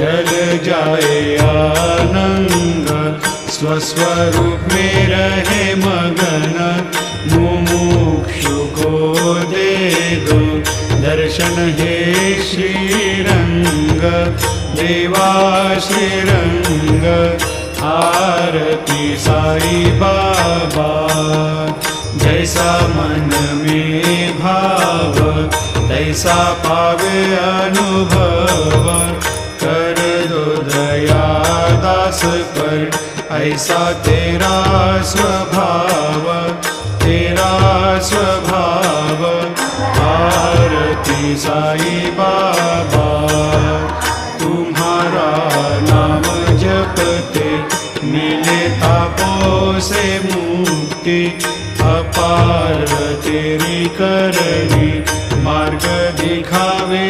जल जाए आनंद, स्वस्वरूप में रहे मगन। मुमुक्षु को दे दो दर्शन हे श्रीरंग, देवा श्रीरंग। आरती साई बाबा, जैसा मन में भाव तैसा पावे अनुभव। कर दो दया दास पर, ऐसा तेरा स्वभाव, तेरा स्वभाव। आरती साई बाबा, तुम्हारा नाम जपते मिले तापों से मुक्ति। अपार तेरी करनी मार्ग दिखावे